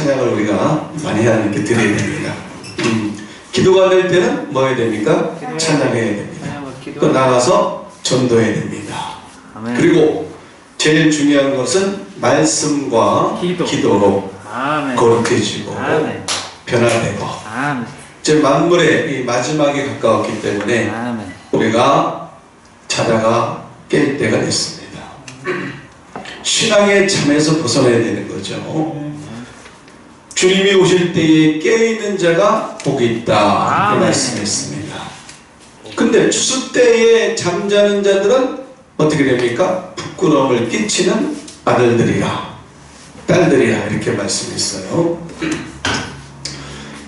찬양을 우리가 많이 하나님께 드려야 됩니다. 기도가 될 때는 뭐 해야 됩니까? 찬양해야 됩니다. 또 나가서 전도해야 됩니다. 그리고 제일 중요한 것은 말씀과 기도로 거룩해지고 변화되고 이제 만물의 이 마지막에 가까웠기 때문에 우리가 자다가 깰 때가 됐습니다. 신앙의 잠에서 벗어나야 되는 거죠. 주님이 오실 때에 깨어있는 자가 복이 있다 그 말씀했습니다. 근데 추수 때에 잠자는 자들은 어떻게 됩니까? 부끄러움을 끼치는 아들들이라 딸들이라 이렇게 말씀했어요.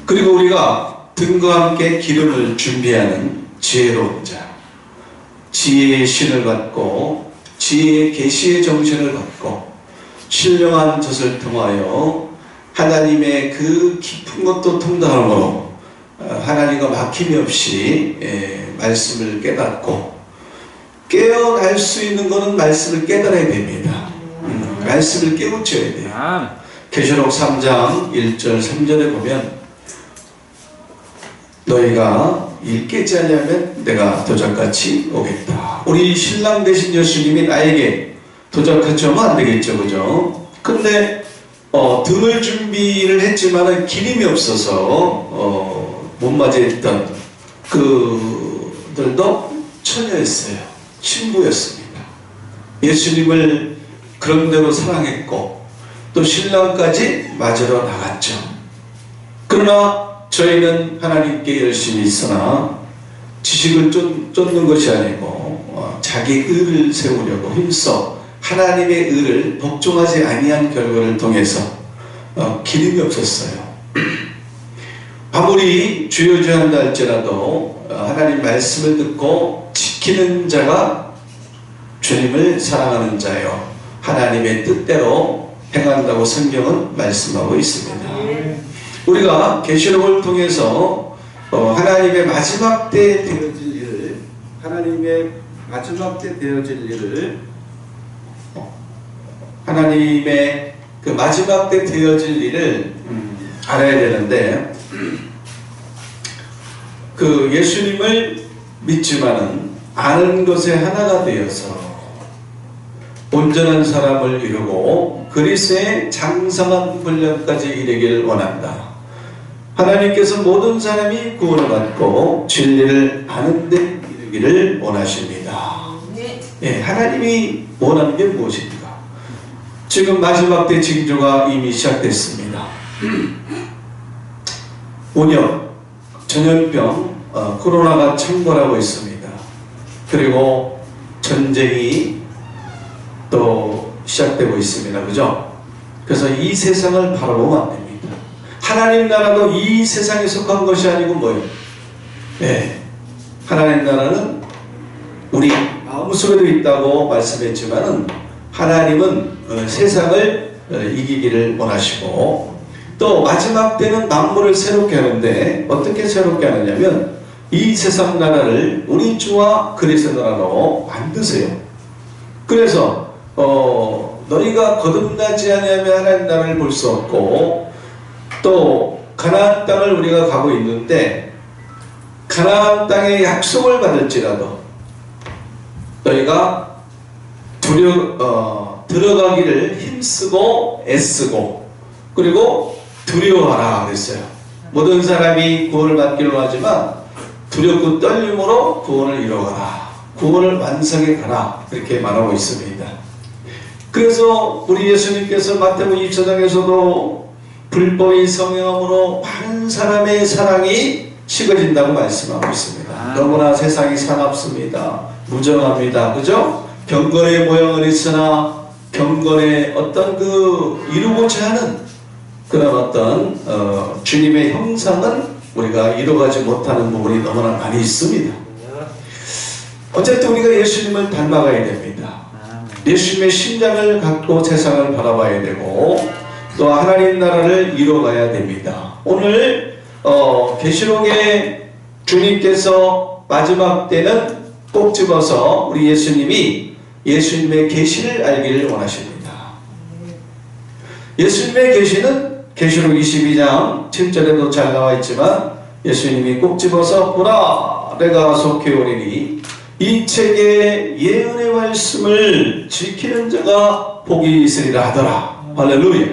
그리고 우리가 등과 함께 기름을 준비하는 지혜로운 자, 지혜의 신을 갖고 지혜의 계시의 정신을 갖고 신령한 젖을 통하여 하나님의 그 깊은 것도 통달함으로 하나님과 막힘이 없이 말씀을 깨닫고 깨어날 수 있는 것은 말씀을 깨달아야 됩니다. 말씀을 깨우쳐야 돼요. 계시록 3장 1절 3절에 보면 너희가 일 깨지 않으면 내가 도적같이 오겠다. 우리 신랑 되신 예수님이 나에게 도적같이 오면 안 되겠죠, 그죠? 근데 등을 준비를 했지만 기름이 없어서 못 맞이했던 그들도 처녀였어요. 신부였습니다. 예수님을 그런대로 사랑했고 또 신랑까지 맞으러 나갔죠. 그러나 저희는 하나님께 열심히 있으나 지식을 쫓는 것이 아니고 자기 의를 세우려고 힘써 하나님의 의를 복종하지 아니한 결과를 통해서 기름이 없었어요. 아무리 주여 주여 한다 할지라도 하나님 말씀을 듣고 지키는 자가 주님을 사랑하는 자요 하나님의 뜻대로 행한다고 성경은 말씀하고 있습니다. 우리가 계시록을 통해서 하나님의 마지막 때 되어질 일을 하나님의 그 마지막 때 되어질 일을 알아야 되는데 그 예수님을 믿지만은 아는 것에 하나가 되어서 온전한 사람을 이루고 그리스도의 장성한 분량까지 이르기를 원한다. 하나님께서 모든 사람이 구원을 받고 진리를 아는 데 이르기를 원하십니다. 예, 하나님이 원하는 게 무엇입니까? 지금 마지막 때 징조가 이미 시작됐습니다. 오염, 전염병, 코로나가 창궐하고 있습니다. 그리고 전쟁이 또 시작되고 있습니다. 그죠? 그래서 이 세상을 바라보면 안 됩니다. 하나님 나라도 이 세상에 속한 것이 아니고 뭐예요? 네. 하나님 나라는 우리 마음속에도 있다고 말씀했지만은 하나님은 세상을 이기기를 원하시고 또 마지막 때는 만물을 새롭게 하는데 어떻게 새롭게 하느냐면 이 세상 나라를 우리 주와 그리스도 나라로 만드세요. 그래서 너희가 거듭나지 않으면 하나님 나라를 볼 수 없고 또 가나안 땅을 우리가 가고 있는데 가나안 땅의 약속을 받을지라도 너희가 들어가기를 힘쓰고 애쓰고 그리고 두려워하라 그랬어요. 모든 사람이 구원을 받기를 하지만 두렵고 떨림으로 구원을 이뤄가라. 구원을 완성해 가라. 이렇게 말하고 있습니다. 그래서 우리 예수님께서 마태복음 24장에서도 불법이 성행함으로 많은 사람의 사랑이 식어진다고 말씀하고 있습니다. 너무나 세상이 사납습니다. 무정합니다. 그죠? 경건의 모양은 있으나 경건의 어떤 이루고자 하는 그런 어떤 주님의 형상은 우리가 이루어가지 못하는 부분이 너무나 많이 있습니다. 어쨌든 우리가 예수님을 닮아가야 됩니다. 예수님의 심장을 갖고 세상을 바라봐야 되고 또 하나님 나라를 이뤄가야 됩니다. 오늘 계시록에 주님께서 마지막 때는 꼭 집어서 우리 예수님이 예수님의 계시를 알기를 원하십니다. 예수님의 계시는 계시록 22장 7절에도 잘 나와 있지만 예수님이 꼭 집어서 보라 내가 속히 오리니 이 책의 예언의 말씀을 지키는 자가 복이 있으리라 하더라. 할렐루야.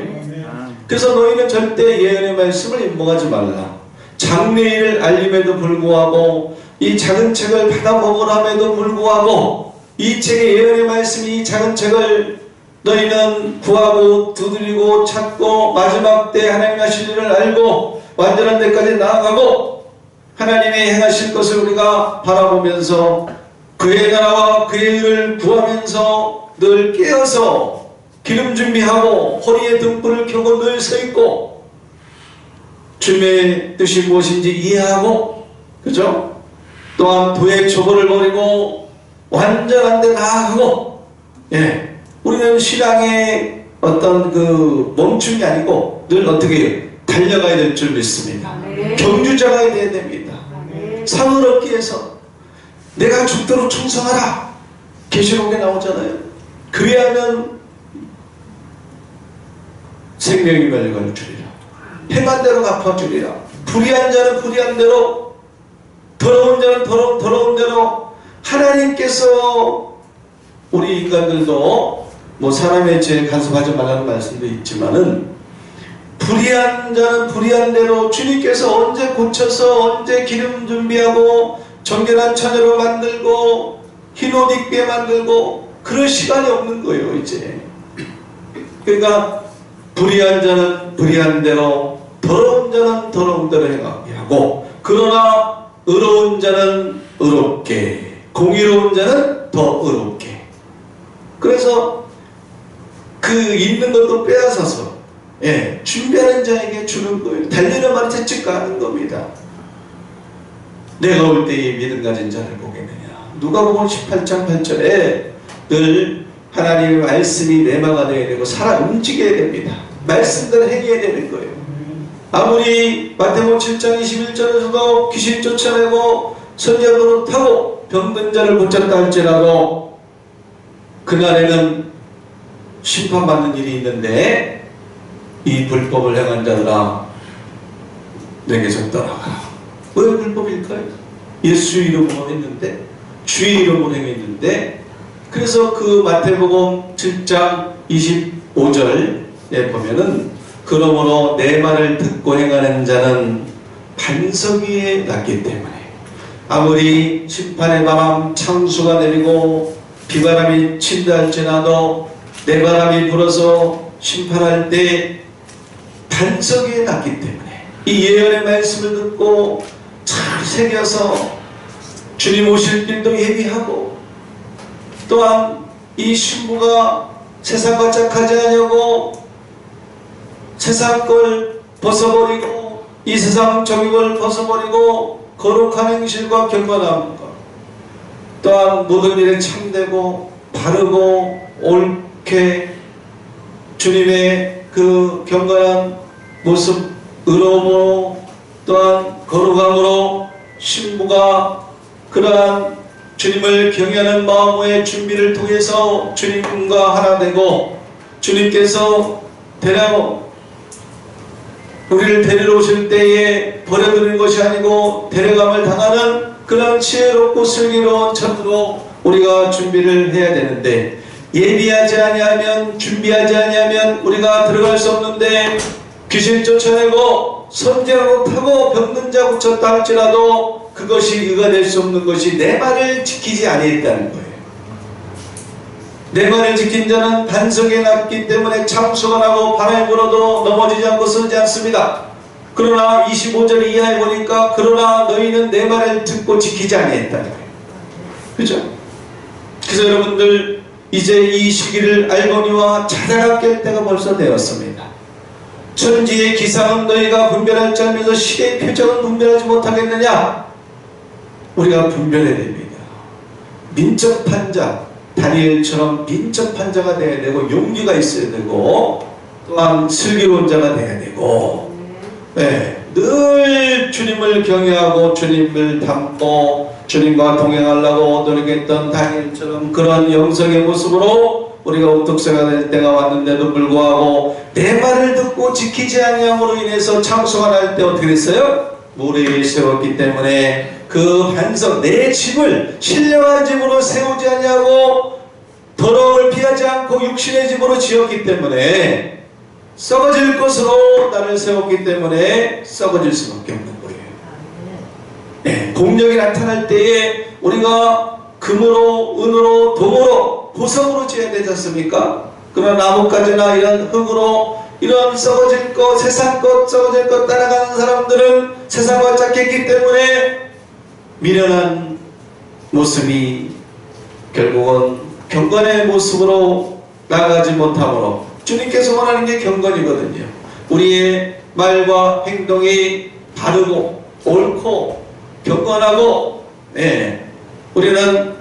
그래서 너희는 절대 예언의 말씀을 임봉하지 말라. 장래일을 알림에도 불구하고 이 작은 책을 받아 먹으람에도 불구하고 이 책의 예언의 말씀이 이 작은 책을 너희는 구하고 두드리고 찾고 마지막 때 하나님 하실 일을 알고 완전한 데까지 나아가고 하나님이 행하실 것을 우리가 바라보면서 그의 나라와 그의 일을 구하면서 늘 깨어서 기름 준비하고 허리에 등불을 켜고 늘 서있고 주님의 뜻이 무엇인지 이해하고 그죠? 또한 도의 초보를 버리고 완전한 데 나아가고 예, 우리는 신앙의 어떤 그 멈춤이 아니고 늘 어떻게 달려가야 될 줄 믿습니다. 경주자가 되어야 됩니다. 상을 얻기 위해서 내가 죽도록 충성하라 계시록에 나오잖아요. 그리하면 생명이 멸걸 주리라. 행한 대로 갚아주리라. 불의한 자는 불의한 대로 더러운 자는 더러운 대로 하나님께서 우리 인간들도 뭐 사람의 죄 간섭하지 말라는 말씀도 있지만은 불의한 자는 불의한 대로 주님께서 언제 고쳐서 언제 기름 준비하고 정결한 처녀로 만들고 흰옷 입게 만들고 그럴 시간이 없는 거예요 이제. 그러니까 불의한 자는 불의한 대로 더러운 자는 더러운 대로 행하게 하고 그러나 의로운 자는 의롭게 공의로운 자는 더 의롭게. 그래서 그 있는 것도 빼앗아서 예, 준비하는 자에게 주는 거예요. 달리는 말이 채찍 가는 겁니다. 내가 올 때에 믿음 가진 자를 보겠느냐. 누가복음 18장 8절에 늘 하나님의 말씀이 내마가 되어야 되고 살아 움직여야 됩니다. 말씀대로 행해야 되는 거예요. 아무리 마태복음 7장 21절에서도 귀신 쫓아내고 선지자 타고 병든 자를 붙잡다 할지라도 그날에는 심판받는 일이 있는데 이 불법을 행한 자들아 내게서 떠나가라. 왜 불법일까요? 예수 이름으로 했는데 주의 이름으로 행했는데 그래서 그 마태복음 7장 25절에 보면은 그러므로 내 말을 듣고 행하는 자는 반석 위에 났기 때문에 아무리 심판의 바람 창수가 내리고 비바람이 친다 할지라도 내 바람이 불어서 심판할 때 반석 위에 났기 때문에 이 예언의 말씀을 듣고 잘 새겨서 주님 오실 길도 예비하고 또한 이 신부가 세상과 짝하지 않냐고 세상 걸 벗어버리고 이 세상 정욕을 벗어버리고 거룩한 행실과 경건함과 또한 모든 일에 참되고 바르고 옳게 주님의 그 경건한 모습 의로움으로 또한 거룩함으로 신부가 그러한 주님을 경외하는 마음의 준비를 통해서 주님과 하나 되고 주님께서 우리를 데리러 오실 때에 버려두는 것이 아니고 데려감을 당하는 그런 지혜롭고 슬기로운 천으로 우리가 준비를 해야 되는데 예비하지 아니하면 준비하지 아니하면 우리가 들어갈 수 없는데 귀신 쫓아내고 선지자로 타고 병든 자 고쳤다 할지라도 그것이 의가 될 수 없는 것이 내 말을 지키지 아니했다는 거예요. 내 말을 지킨 자는 반석에 났기 때문에 창수가 나고 바람이 불어도 넘어지지 않고 쓰지 않습니다. 그러나 25절 이하에 보니까 그러나 너희는 내 말을 듣고 지키지 아니했다는 거예요. 그죠? 그래서 여러분들 이제 이 시기를 알거니와 찾아가 깰 때가 벌써 되었습니다. 천지의 기상은 너희가 분별할 줄 알면서 시대의 표적은 분별하지 못하겠느냐? 우리가 분별해야 됩니다. 민첩한 자, 다니엘처럼 민첩한 자가 되어야 되고 용기가 있어야 되고 또한 슬기로운 자가 되어야 되고 네, 늘 주님을 경외하고 주님을 닮고 주님과 동행하려고 노력했던 다니엘처럼 그런 영성의 모습으로 우리가 우뚝서가 될 때가 왔는데도 불구하고 내 말을 듣고 지키지 아니함으로 인해서 창수가 날 때 어떻게 됐어요? 모래 위에 세웠기 때문에 그 반석 내 집을 신령한 집으로 세우지 아니하고 더러움을 피하지 않고 육신의 집으로 지었기 때문에 썩어질 것으로 나를 세웠기 때문에 썩어질 수밖에 없는 거예요. 네, 공력이 나타날 때에 우리가 금으로, 은으로, 동으로, 보석으로 지어야 되지 않습니까? 그러나 나뭇가지나 이런 흙으로 이런 썩어질 것, 세상 것, 썩어질 것 따라가는 사람들은 세상과 짝했기 때문에 미련한 모습이 결국은 경건의 모습으로 나아가지 못함으로 주님께서 원하는 게 경건이거든요. 우리의 말과 행동이 바르고 옳고 경건하고, 우리는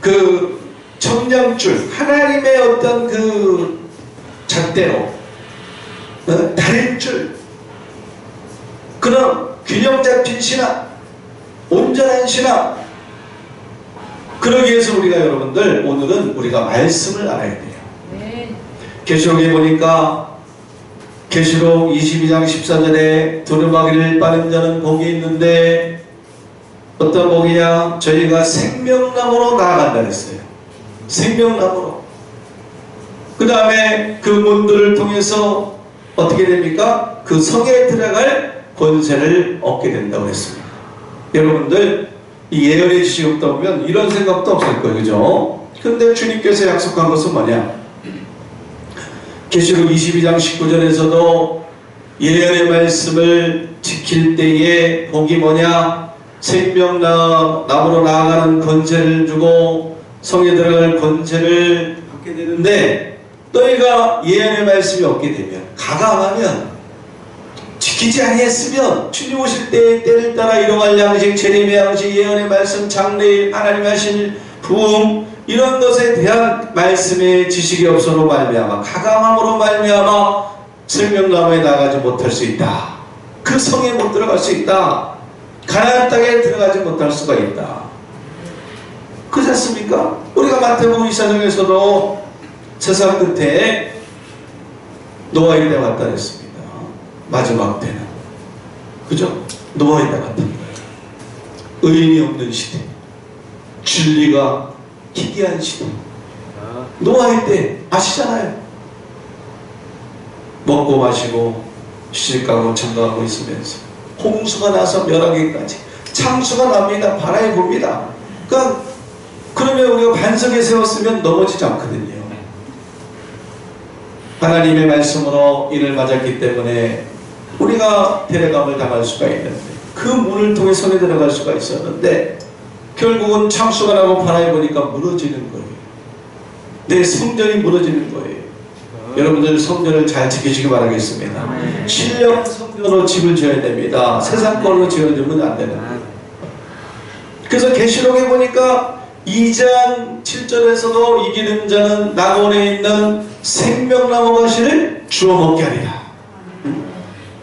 그 청량줄 하나님의 어떤 그 잣대로 다릴 줄 그런 균형 잡힌 신앙, 온전한 신앙, 그러기 위해서 우리가 여러분들 오늘은 우리가 말씀을 알아야 돼요. 계시록에 보니까 계시록 22장 14절에 두루마기를 빠는 자는 복이 있는데 어떤 복이냐? 저희가 생명나무로 나아간다 했어요. 생명나무로. 그 다음에 그 문들을 통해서 어떻게 됩니까? 그 성에 들어갈 권세를 얻게 된다고 했습니다. 여러분들 이 예언의 지식이 없다 보면 이런 생각도 없을 거예요. 그죠? 근데 주님께서 약속한 것은 뭐냐? 계시록 22장 19절에서도 예언의 말씀을 지킬 때에 복이 뭐냐? 생명나무로 나아가는 권세를 주고 성에 들어갈 권세를 받게 되는데, 너희가 예언의 말씀이 없게 되면, 가감하면, 지키지 아니했으면 주님 오실 때의 때를 따라 일용할 양식, 재림의 양식, 예언의 말씀, 장래일, 하나님 하실 부흥, 이런 것에 대한 말씀의 지식이 없어로 말미암아, 가감함으로 말미암아 생명나무에 나가지 못할 수 있다. 그 성에 못 들어갈 수 있다. 가나안 땅에 들어가지 못할 수가 있다. 그렇지 않습니까? 우리가 마태복음 24장에서도 세상 끝에 노아의 때가 왔다 했습니다. 마지막 때는. 그죠? 노아의 때가 왔다. 의인이 없는 시대, 진리가 희귀한 시대. 노아의 때 아시잖아요. 먹고 마시고 시집가고 장가가고 있으면서 홍수가 나서 멸하기까지 창수가 납니다. 바라에 봅니다. 그러면 우리가 반석에 세웠으면 넘어지지 않거든요. 하나님의 말씀으로 이를 맞았기 때문에 우리가 데려감을 당할 수가 있는데, 그 문을 통해 성에 들어갈 수가 있었는데 결국은 창수가 나고 바라에 보니까 무너지는 거예요. 내 성전이 무너지는 거예요. 여러분들 성전을 잘 지키시기 바라겠습니다. 신령 성전으로 집을 지어야 됩니다. 세상 걸로 지어주면 안 되는 거예요. 그래서 계시록에 보니까 2장 7절에서도 이기는 자는 낙원에 있는 생명나무 가시를 주워 먹게 하리라.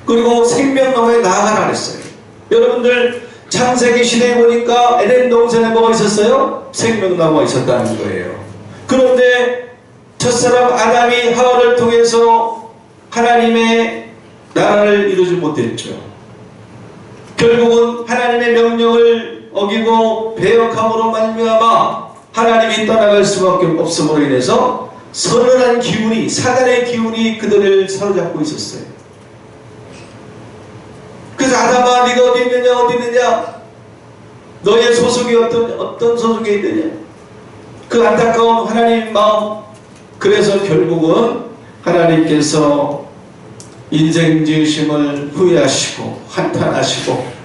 그리고 생명나무에 나아가라 그랬어요. 여러분들 창세기 시대에 보니까 에덴 동산에 뭐가 있었어요? 생명나무가 있었다는 거예요. 그런데 첫사람 아담이 하와를 통해서 하나님의 나라를 이루지 못했죠. 결국은 하나님의 명령을 어기고 배역함으로 말미암아 하나님이 떠나갈 수밖에 없음으로 인해서 선언한 기운이, 사단의 기운이 그들을 사로잡고 있었어요. 그래서 아담아, 네가 어디 있느냐, 어디 있느냐, 너의 소속이 어떤 소속에 있느냐, 그 안타까운 하나님 마음. 그래서 결국은 하나님께서 인생 지으심을 후회하시고 한탄하시고,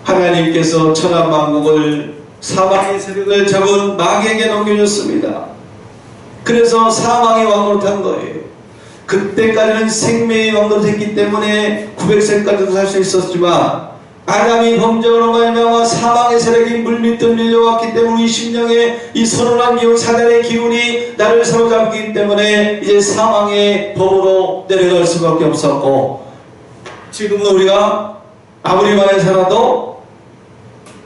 하나님께서 천하만국을 사망의 세력을 잡은 마귀에게 넘겨줬습니다. 그래서 사망의 왕으로 탄 거예요. 그때까지는 생명의 왕으로 됐기 때문에 900세까지도 살 수 있었지만, 아담이 범죄로 말미암아 사망의 세력이 물밀듯 밀려왔기 때문에 우리 심령에 이 선언한 기운, 사단의 기운이 나를 사로잡기 때문에 이제 사망의 법으로 내려갈 수밖에 없었고, 지금은 우리가 아무리 많이 살아도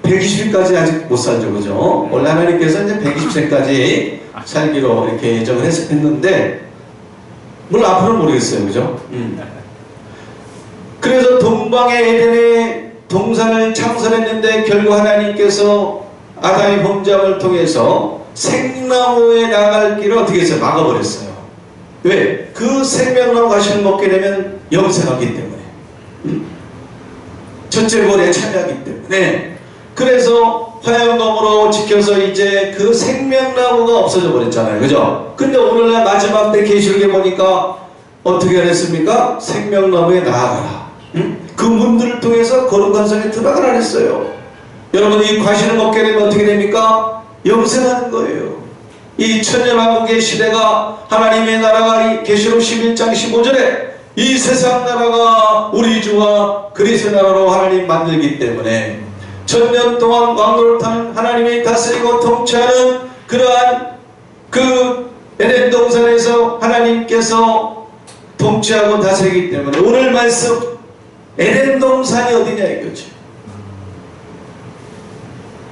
120까지 아직 못 살죠. 그죠? 원래 하나님께서 이제 120세까지 살기로 이렇게 예정을 했는데 물론 앞으로는 모르겠어요. 그죠? 그래서 동방의 에덴의 동산을 창설했는데 결국 하나님께서 아담의 범죄함을 통해서 생나무에 나갈 길을 어떻게 했어요? 막아버렸어요. 왜? 그 생명나무 과실을 먹게 되면 영생하기 때문에, 첫째 벌에 참여하기 때문에. 그래서 화양검으로 지켜서 이제 그 생명나무가 없어져 버렸잖아요. 그죠? 근데 오늘날 마지막 때 계시록에 보니까 어떻게 하랬습니까? 생명나무에 나아가라. 그 문들을 통해서 거룩한 성에 들어가라 했어요. 여러분, 이 과실을 먹게 되면 어떻게 됩니까? 영생하는 거예요. 이 천년왕국의 시대가, 하나님의 나라가 이 계시록 11장 15절에 이 세상 나라가 우리 주와 그리스도의 나라로 하나님 만들기 때문에 천년 동안 왕노릇하는 하나님이 다스리고 통치하는 그러한 그 에덴 동산에서 하나님께서 통치하고 다스리기 때문에 오늘 말씀 에덴 동산이 어디냐 이거죠.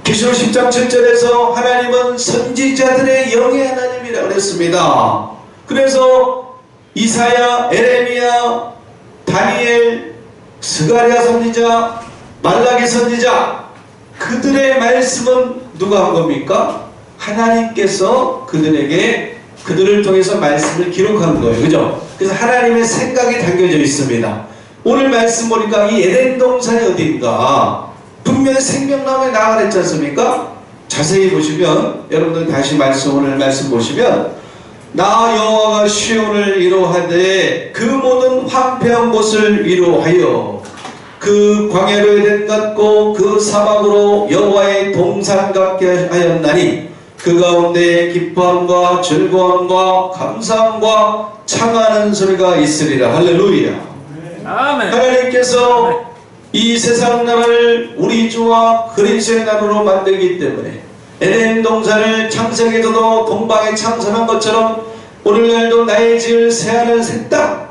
계시록 10장 7절에서 하나님은 선지자들의 영의 하나님이라고 했습니다. 그래서 이사야, 에레미야, 다니엘, 스가랴 선지자, 말라기 선지자, 그들의 말씀은 누가 한 겁니까? 하나님께서 그들을 통해서 말씀을 기록한 거예요. 그죠? 그래서 하나님의 생각이 담겨져 있습니다. 오늘 말씀 보니까 이 에덴 동산이 어딘가 분명히 생명나무에 나아가랬지 않습니까? 자세히 보시면, 여러분들 다시 오늘 말씀 보시면, 나 여호와가 시온을 위로하되 그 모든 황폐한 곳을 위로하여 그 광야로 에덴 같고 그 사막으로 여호와의 동산 같게 하였나니 그 가운데 기뻐함과 즐거움과 감사함과 창하는 소리가 있으리라. 할렐루야. 아멘. 하나님께서 이 세상 나라를 우리 주와 그리스도의 나라로 만들기 때문에 에덴 동산을 창세기에서도 동방에 창설한 것처럼 오늘날도 나의 지을 새하늘 새 땅,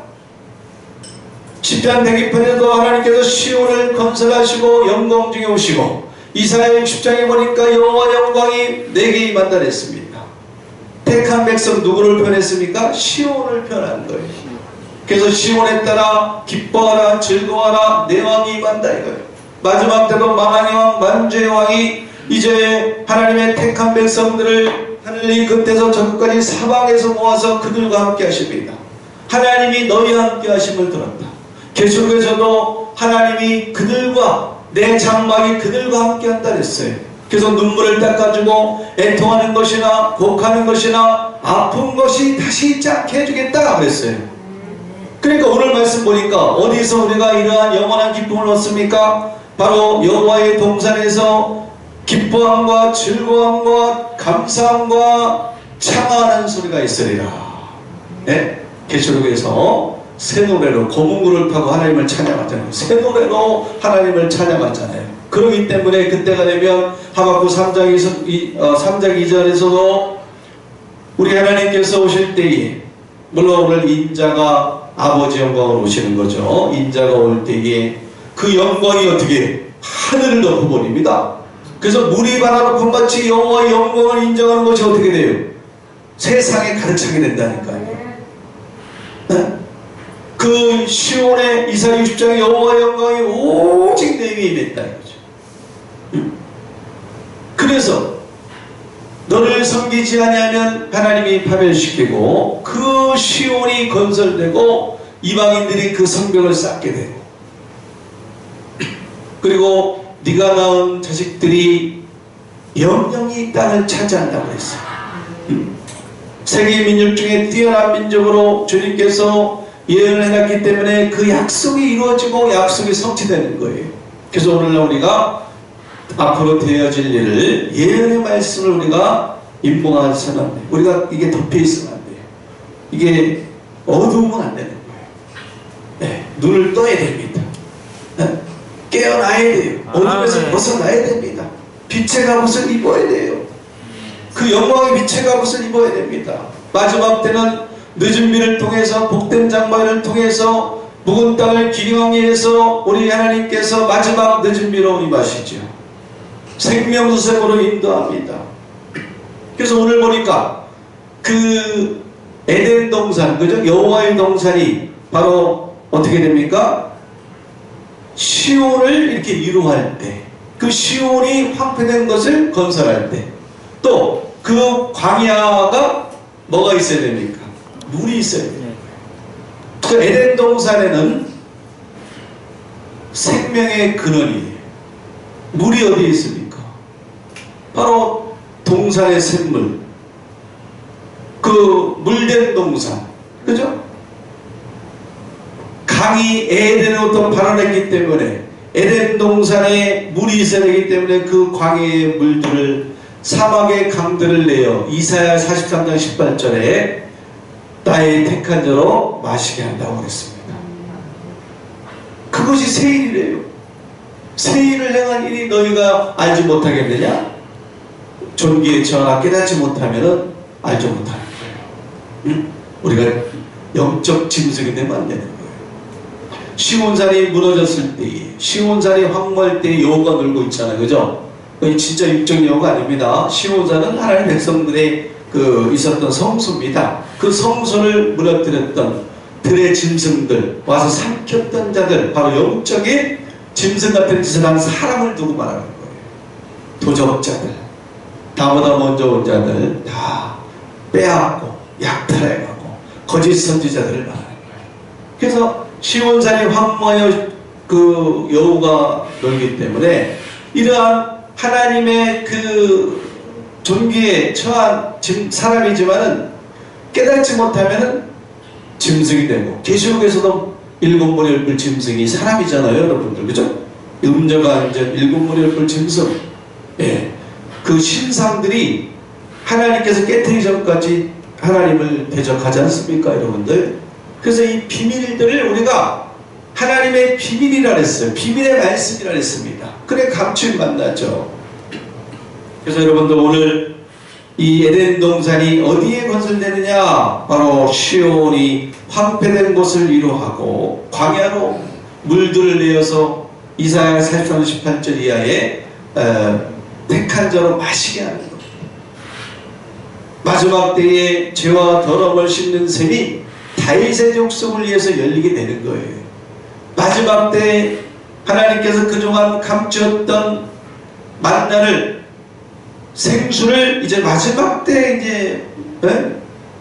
시편 102편에도 하나님께서 시온을 건설하시고 영광 중에 오시고, 이사야 60장에 보니까 여호와 영광이 내게 임한다 했습니다. 택한 백성 누구를 표현했습니까? 시온을 표현한 거예요. 그래서 시온에 따라 기뻐하라 즐거워하라 내 왕이 임한다 이거예요. 마지막 때도 만왕의 왕 만주의 왕이 이제 하나님의 택한 백성들을 하늘이 끝에서 저 끝까지 사방에서 모아서 그들과 함께 하십니다. 하나님이 너희와 함께 하심을 들었다. 계시록에서도 하나님이 그들과 내 장막이 그들과 함께 한다 했어요. 그래서 눈물을 닦아주고 애통하는 것이나 곡하는 것이나 아픈 것이 다시 있지 않게 해주겠다 그랬어요. 그러니까 오늘 말씀 보니까 어디서 우리가 이러한 영원한 기쁨을 얻습니까? 바로 여호와의 동산에서 기뻐함과 즐거움과 감사함과 창하는 소리가 있으리라. 네? 계시록에서 새 노래로 거문구를 타고 하나님을 찬양하잖아요. 새 노래로 하나님을 찬양하잖아요. 그렇기 때문에 그때가 되면 하박국 3장 2절에서도 우리 하나님께서 오실 때에, 물론 오늘 인자가 아버지 영광으로 오시는 거죠. 인자가 올 때에 그 영광이 어떻게 하늘을 덮어버립니다. 그래서 물이 바다 높은 같이 여호와의 영광을 인정하는 것이 어떻게 돼요? 세상에 가득차게 된다니까요. 네? 그 시온의 이사야 60장의 여호와의 영광이 오직 내 위에 임했다 이거죠. 그래서 너를 섬기지 아니하면 하나님이 파멸시키고 그 시온이 건설되고 이방인들이 그 성벽을 쌓게 되고, 그리고 네가 낳은 자식들이 영영이 땅을 차지한다고 했어요. 세계 민족 중에 뛰어난 민족으로 주님께서 예언을 해놨기 때문에 그 약속이 이루어지고 약속이 성취되는 거예요. 그래서 오늘날 우리가 앞으로 되어질 일을, 예언의 말씀을 우리가 임봉하서는 안 돼요. 우리가 이게 덮여 있으면 안 돼요. 이게 어두우면 안 되는 거예요. 네, 눈을 떠야 됩니다. 네? 깨어나야 돼요. 어둠에서 벗어나야 됩니다. 빛의 갑옷을 입어야 돼요. 그 영광의 빛의 갑옷을 입어야 됩니다. 마지막 때는 늦은 비를 통해서, 복된 장마를 통해서, 묵은 땅을 기경하기 위해서 우리 하나님께서 마지막 늦은 비로 임하시죠. 생명수색으로 인도합니다. 그래서 오늘 보니까 그 에덴 동산, 그죠? 여호와의 동산이 바로 어떻게 됩니까? 시온을 이렇게 이루할 때, 그 시온이 황폐된 것을 건설할 때, 또 그 광야가 뭐가 있어야 됩니까? 물이 있어야 돼요. 그 에덴 동산에는 생명의 근원이에요. 물이 어디에 있습니까? 바로 동산의 샘물, 그 물된 동산, 그죠? 강이 에덴으로부터 발원했기 때문에 에덴 동산에 물이 있어야 되기 때문에 그 광야의 물들을, 사막의 강들을 내어 이사야 43장 18절에 나의 택한 자로 마시게 한다고 그랬습니다. 그것이 세일이래요. 세일을 행한 일이 너희가 알지 못하겠느냐? 존귀에 처하나 깨닫지 못하면 알지 못하는 거예요. 우리가 영적 짐승이 되면 안 되는 거예요. 시온산이 무너졌을 때에, 시온산이 황무할 때에 여호가 놀고 있잖아요. 그죠? 진짜 육적 여호가 아닙니다. 시온산은 하나님의 백성들의 있었던 성소입니다. 그 성소를 무너뜨렸던 들의 짐승들, 와서 삼켰던 자들, 바로 영적인 짐승 같은 짓을 한 사람을 두고 말하는 거예요. 도적자들, 나보다 먼저 온 자들 다 빼앗고 약탈해가고 거짓 선지자들을 말하는 거예요. 그래서 시온산이 황무하여 그 여호가 놀기 때문에 이러한 하나님의 그 존귀에 처한 사람이지만은 깨닫지 못하면은 짐승이 되고, 계시록에서도 일곱 머리 뿔 짐승이 사람이잖아요, 여러분들. 그죠? 음저가 이제 일곱 머리 뿔 짐승. 예. 그 신상들이 하나님께서 깨트리기 전까지 하나님을 대적하지 않습니까, 여러분들? 그래서 이 비밀들을 우리가 하나님의 비밀이라 했어요. 비밀의 말씀이라 했습니다. 그래 감추임 만나죠. 그래서 여러분들 오늘 이 에덴 동산이 어디에 건설되느냐? 바로 시온이 황폐된 곳을 이루하고 광야로 물들을 내어서 이사야 43장 18절 이하에 택한 자로 마시게 하는 것. 마지막 때에 죄와 더러움을 씻는 셈이 다윗의 족속을 위해서 열리게 되는 거예요. 마지막 때 하나님께서 그동안 감추었던 만나를, 생수를 이제 마지막 때 이제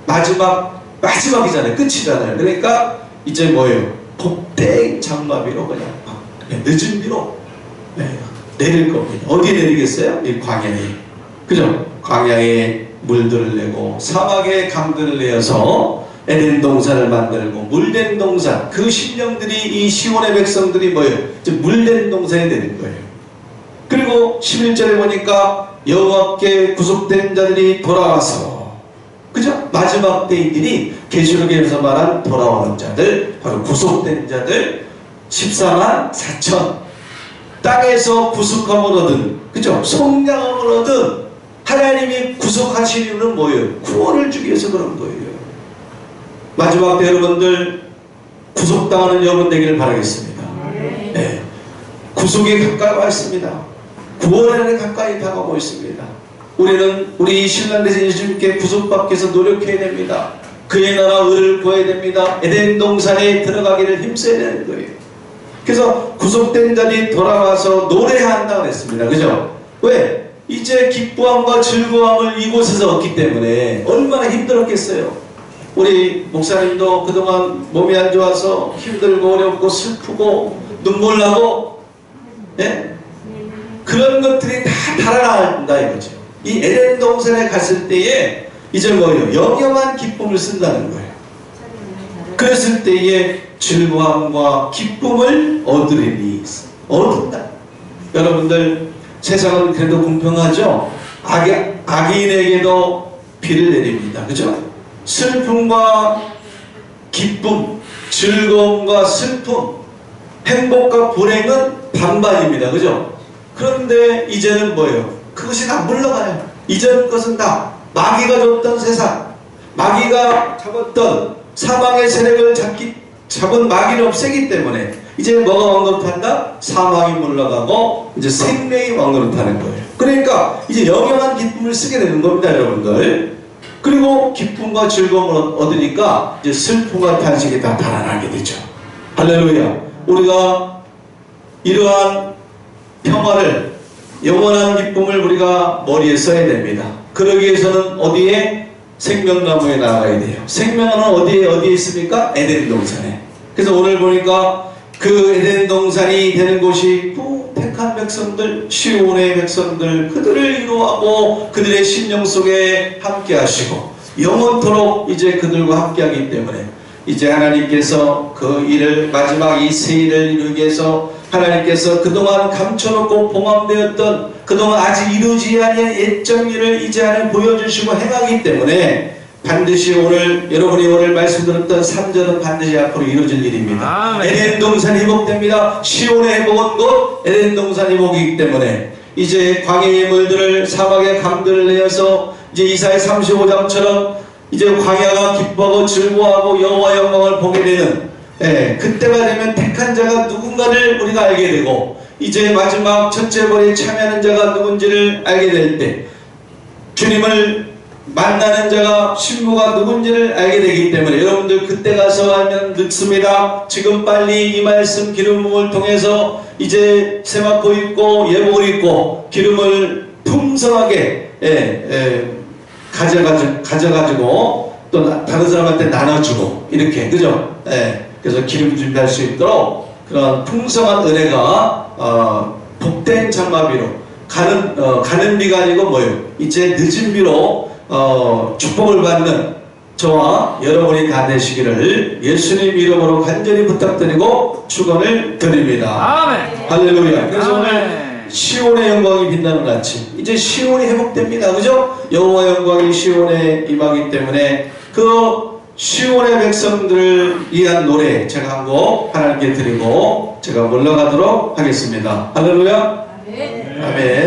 마지막이잖아요. 끝이잖아요. 그러니까 이제 뭐예요? 복된 장마비로 그냥 늦은 비로 내릴 겁니다. 어디에 내리겠어요? 이 광야에. 그죠? 광야에 물들을 내고 사막에 강들을 내어서 에덴 동산을 만들고 물된 동산, 그 신령들이, 이 시온의 백성들이 뭐예요? 이제 물된 동산이 되는 거예요. 그리고 11절에 보니까 여호와께 구속된 자들이 돌아와서, 그죠? 마지막 때인들이 계시록에서 말한 돌아오는 자들, 바로 구속된 자들 14만 4천, 땅에서 구속함을 얻은, 그죠? 속량함을 얻은, 하나님이 구속하신 이유는 뭐예요? 구원을 주기 위해서 그런 거예요. 마지막 때 여러분들 구속당하는 여러분 되기를 바라겠습니다. 네. 구속에 가까이 와 있습니다. 구원에 가까이 다가오고 있습니다. 우리는 우리 신랑 되신 예수님께 구속받기 위해서 노력해야 됩니다. 그의 나라 의를 구해야 됩니다. 에덴 동산에 들어가기를 힘써야 되는 거예요. 그래서 구속된 자들이 돌아와서 노래해야 한다고 했습니다. 그죠? 왜? 이제 기뻐함과 즐거움을 이곳에서 얻기 때문에 얼마나 힘들었겠어요. 우리 목사님도 그동안 몸이 안 좋아서 힘들고 어렵고 슬프고 눈물 나고, 예? 그런 것들이 다 달아난다 이거죠. 이 에덴 동산에 갔을 때에 이제 뭐예요? 영영한 기쁨을 쓴다는 거예요. 그랬을 때에 즐거움과 기쁨을 얻으리니, 얻는다. 여러분들, 세상은 그래도 공평하죠? 악인에게도 비를 내립니다. 그죠? 슬픔과 기쁨, 즐거움과 슬픔, 행복과 불행은 반반입니다. 그죠? 그런데 이제는 뭐예요? 그것이 다 물러가요. 이전 것은 다 마귀가 줬던 세상, 마귀가 잡았던 사망의 세력을 잡은 마귀를 없애기 때문에 이제 뭐가 왕노릇한다? 사망이 물러가고 이제 생명이 왕노릇하는 거예요. 그러니까 이제 영영한 기쁨을 쓰게 되는 겁니다, 여러분들. 그리고 기쁨과 즐거움을 얻으니까 이제 슬픔과 탄식이 다 달아나게 되죠. 할렐루야. 우리가 이러한 평화를, 영원한 기쁨을 우리가 머리에 써야 됩니다. 그러기 위해서는 어디에? 생명나무에 나아가야 돼요. 생명은 어디에 있습니까? 에덴 동산에. 그래서 오늘 보니까 그 에덴 동산이 되는 곳이 또 택한 백성들, 시온의 백성들, 그들을 위로하고 그들의 심령 속에 함께 하시고 영원토록 이제 그들과 함께 하기 때문에 이제 하나님께서 그 일을, 마지막 이 새 일을 이루기 위해서 하나님께서 그동안 감춰놓고 봉함되었던, 그동안 아직 이루지 아니한 옛적 일을 이제 하나님 보여주시고 행하기 때문에 반드시 오늘 여러분이 오늘 말씀 들었던 3절은 반드시 앞으로 이루어질 일입니다. 에덴 동산이 회복됩니다. 시온의 회복은 곧 에덴 동산이 회복이기 때문에 이제 광야의 물들을, 사막의 강들을 내어서 이제 이사야 35장처럼 이제 광야가 기뻐하고 즐거워하고 여호와 영광을 보게 되는, 그때가 되면 택한 자가 누군가를 우리가 알게 되고 이제 마지막 첫째 벌에 참여하는 자가 누군지를 알게 될 때, 주님을 만나는 자가, 신부가 누군지를 알게 되기 때문에 여러분들 그때 가서 알면 늦습니다. 지금 빨리 이 말씀 기름 부음을 통해서 이제 세마포 입고 예복을 입고 기름을 풍성하게 가져가지고 또 다른 사람한테 나눠주고 이렇게, 그죠? 그래서 기름 준비할 수 있도록 그런 풍성한 은혜가 복된 장마비로 가는 비가 아니고 뭐예요? 이제 늦은 비로 축복을 받는 저와 여러분이 다 되시기를 예수님 이름으로 간절히 부탁드리고 축원을 드립니다. 아멘. 할렐루야. 그래서 아멘. 오늘 시온의 영광이 빛나는 아침, 이제 시온이 회복됩니다. 그죠? 여호와 영광이 시온에 임하기 때문에 그 시온의 백성들을 위한 노래 제가 한 곡 하나님께 드리고 제가 올라가도록 하겠습니다. 할렐루야. 아멘. 아멘.